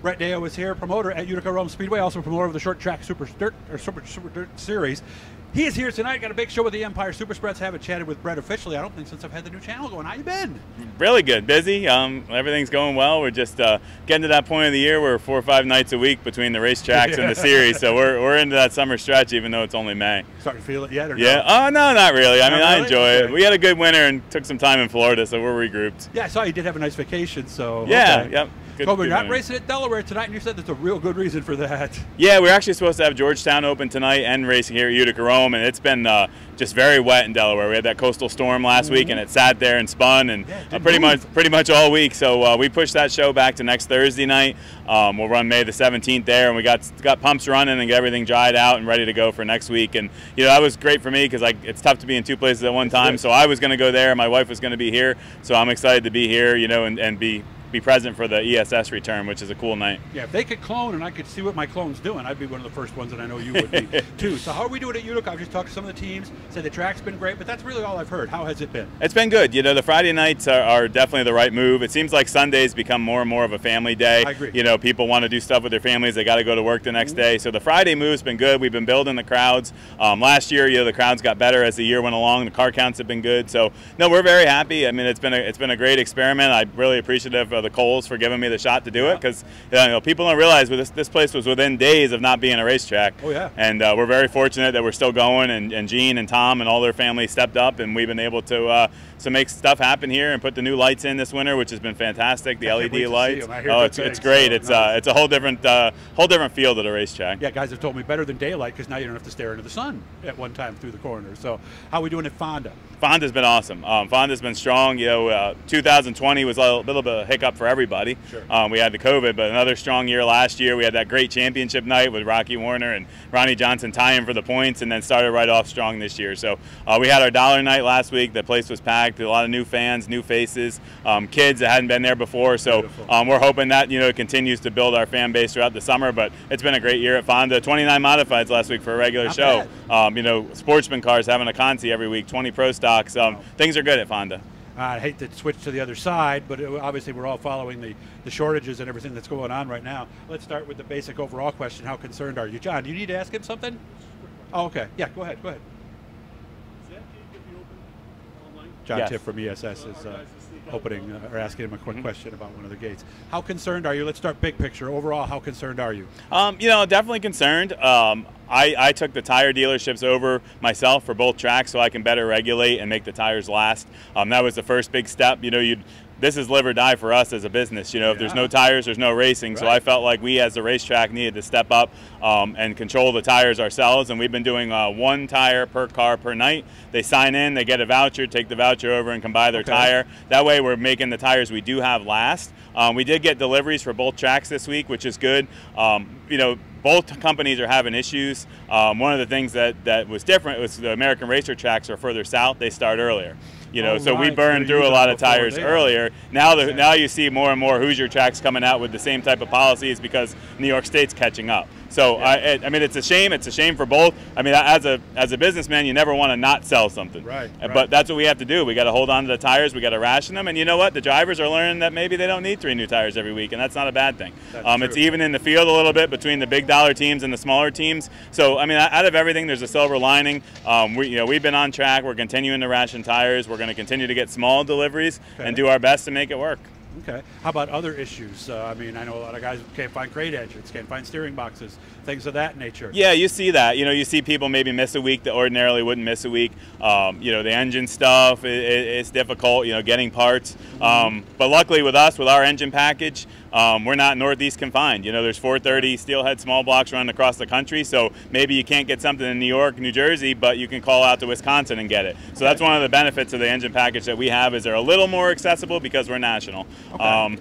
Brett Deyo is here, promoter at Utica Rome Speedway, also promoter of the Short Track Super Dirt Series. He is here tonight. Got a big show with the Empire Super Spreads. Haven't chatted with Brett officially, I don't think, since I've had the new channel going. How you been? Really good. Busy. Everything's going well. We're just getting to that point of the year where 4 or 5 nights a week between the racetracks and the series. So we're into that summer stretch, even though it's only May. Starting to feel it yet? Or yeah. No? Oh, no, not really. I mean, really? I enjoy it. We had a good winter and took some time in Florida, so we're regrouped. Yeah, I saw you did have a nice vacation. So yeah, okay. yep. Good, we're not racing at Delaware tonight, and you said there's a real good reason for that. Yeah, we're actually supposed to have Georgetown open tonight and racing here at Utica Rome, and it's been just very wet in Delaware. We had that coastal storm last week, and it sat there and spun, and pretty much all week. So we pushed that show back to next Thursday night. We'll run May the 17th there, and we got pumps running and get everything dried out and ready to go for next week. And that was great for me because it's tough to be in 2 places at one time. So I was going to go there, my wife was going to be here, so I'm excited to be here, and be present for the ESS return, which is a cool night. Yeah, if they could clone and I could see what my clone's doing, I'd be one of the first ones, and I know you would be too. So how are we doing at Utica? I've just talked to some of the teams, said the track's been great, but that's really all I've heard. How has it been? It's been good. The Friday nights are definitely the right move. It seems like Sundays become more and more of a family day. I agree. People want to do stuff with their families. They got to go to work the next day. So the Friday move's been good. We've been building the crowds. Last year, the crowds got better as the year went along. The car counts have been good. So no, we're very happy. I mean, it's been a great experiment. I'm really appreciative of the Coles for giving me the shot to do it, because people don't realize this place was within days of not being a racetrack. Oh yeah. And we're very fortunate that we're still going, and Gene and Tom and all their family stepped up, and we've been able to make stuff happen here and put the new lights in this winter, which has been fantastic. The LED lights. Oh, it's great. It's a whole different feel to the racetrack. Yeah, guys have told me better than daylight, because now you don't have to stare into the sun at one time through the corner. So how are we doing at Fonda? Fonda's been awesome. Fonda's been strong. 2020 was a little bit of a hiccup for everybody. Sure. We had the COVID, but another strong year last year. We had that great championship night with Rocky Warner and Ronnie Johnson tying for the points, and then started right off strong this year. So we had our dollar night last week. The place was packed. A lot of new fans, new faces, kids that hadn't been there before. So we're hoping that it continues to build our fan base throughout the summer. But it's been a great year at Fonda. 29 modifieds last week for a regular show. Sportsman cars having a consi every week. 20 pro stocks. Things are good at Fonda. I hate to switch to the other side, but obviously we're all following the shortages and everything that's going on right now. Let's start with the basic overall question. How concerned are you? John, do you need to ask him something? Oh, okay. Yeah, go ahead. John Yes. Tiff from ESS is opening or asking him a quick question about one of the gates. How concerned are you? Let's start big picture. Overall, how concerned are you? Definitely concerned. I took the tire dealerships over myself for both tracks so I can better regulate and make the tires last. That was the first big step. This is live or die for us as a business. If there's no tires, there's no racing. Right. So I felt like we as the racetrack needed to step up and control the tires ourselves. And we've been doing 1 tire per car per night. They sign in, they get a voucher, take the voucher over and can buy their tire. That way we're making the tires we do have last. We did get deliveries for both tracks this week, which is good. Both companies are having issues. One of the things that was different was the American racer tracks are further south. They start earlier. So we burned through a lot of tires earlier. Now you see more and more Hoosier tracks coming out with the same type of policies because New York State's catching up. So I mean, it's a shame. It's a shame for both. I mean, as a businessman, you never want to not sell something. Right. But that's what we have to do. We got to hold on to the tires. We got to ration them. And you know what? The drivers are learning that maybe they don't need 3 new tires every week, and that's not a bad thing. It's even in the field a little bit between the big dollar teams and the smaller teams. So I mean, out of everything, there's a silver lining. We've been on track. We're continuing to ration tires. We're going to continue to get small deliveries and do our best to make it work. Okay. How about other issues? I mean, I know a lot of guys can't find crate engines, can't find steering boxes, things of that nature. Yeah, you see that. You see people maybe miss a week that ordinarily wouldn't miss a week. The engine stuff, it's difficult, getting parts. But luckily with us, with our engine package, we're not Northeast confined. There's 430 steelhead small blocks running across the country, so maybe you can't get something in New York, New Jersey, but you can call out to Wisconsin and get it. So that's one of the benefits of the engine package that we have, is they're a little more accessible because we're national. Okay.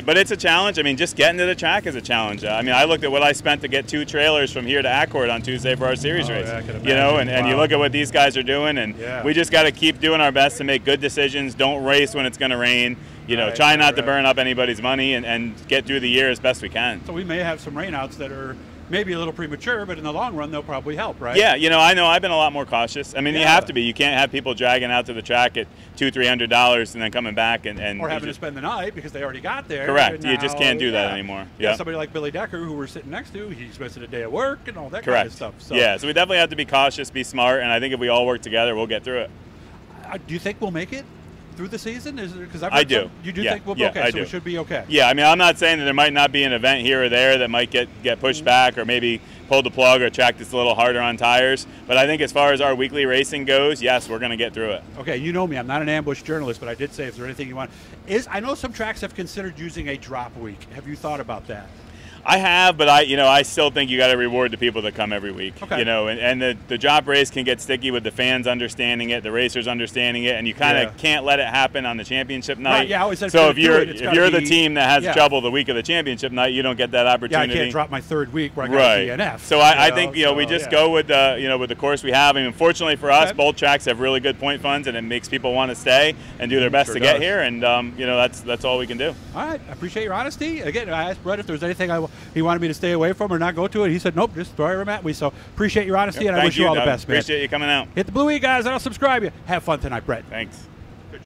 But it's a challenge. I mean, just getting to the track is a challenge. I mean, I looked at what I spent to get 2 trailers from here to Accord on Tuesday for our series race. Yeah, I can imagine. And you look at what these guys are doing, and we just got to keep doing our best to make good decisions. Don't race when it's going to rain. Try not to burn up anybody's money and get through the year as best we can. So we may have some rainouts that are maybe a little premature, but in the long run, they'll probably help, right? Yeah, I know I've been a lot more cautious. I mean, you have to be. You can't have people dragging out to the track at $200-300 and then coming back and or having to spend the night because they already got there. Correct. Now, you just can't do that anymore. Yeah. Somebody like Billy Decker, who we're sitting next to, he's missing a day of work and all that kind of stuff. So. Yeah, so we definitely have to be cautious, be smart, and I think if we all work together, we'll get through it. Do you think we'll make it through the season? Because I do. You do think we'll be okay? So do. we should be okay. Yeah, I mean, I'm not saying that there might not be an event here or there that might get pushed back or maybe pulled the plug or track that's a little harder on tires. But I think as far as our weekly racing goes, yes, we're going to get through it. Okay, you know me. I'm not an ambush journalist, but I did say, is there anything you want? I know some tracks have considered using a drop week. Have you thought about that? I have, but I still think you got to reward the people that come every week. Okay. And the drop race can get sticky with the fans understanding it, the racers understanding it, and you kind of can't let it happen on the championship night. Right, yeah, I always said so if you're the team that has trouble the week of the championship night, you don't get that opportunity. Yeah, I can't drop my third week where I got a DNF. So I think we just go with with the course we have. I mean, fortunately for us, both tracks have really good point funds, and it makes people want to stay and do their best to get here. And that's all we can do. All right, I appreciate your honesty. Again, I asked Brett if there was anything he wanted me to stay away from or not go to it. He said, nope, just throw him at me. So appreciate your honesty, and I wish you all the best, man. Appreciate you coming out. Hit the blue E, guys, and I'll subscribe you. Have fun tonight, Brett. Thanks.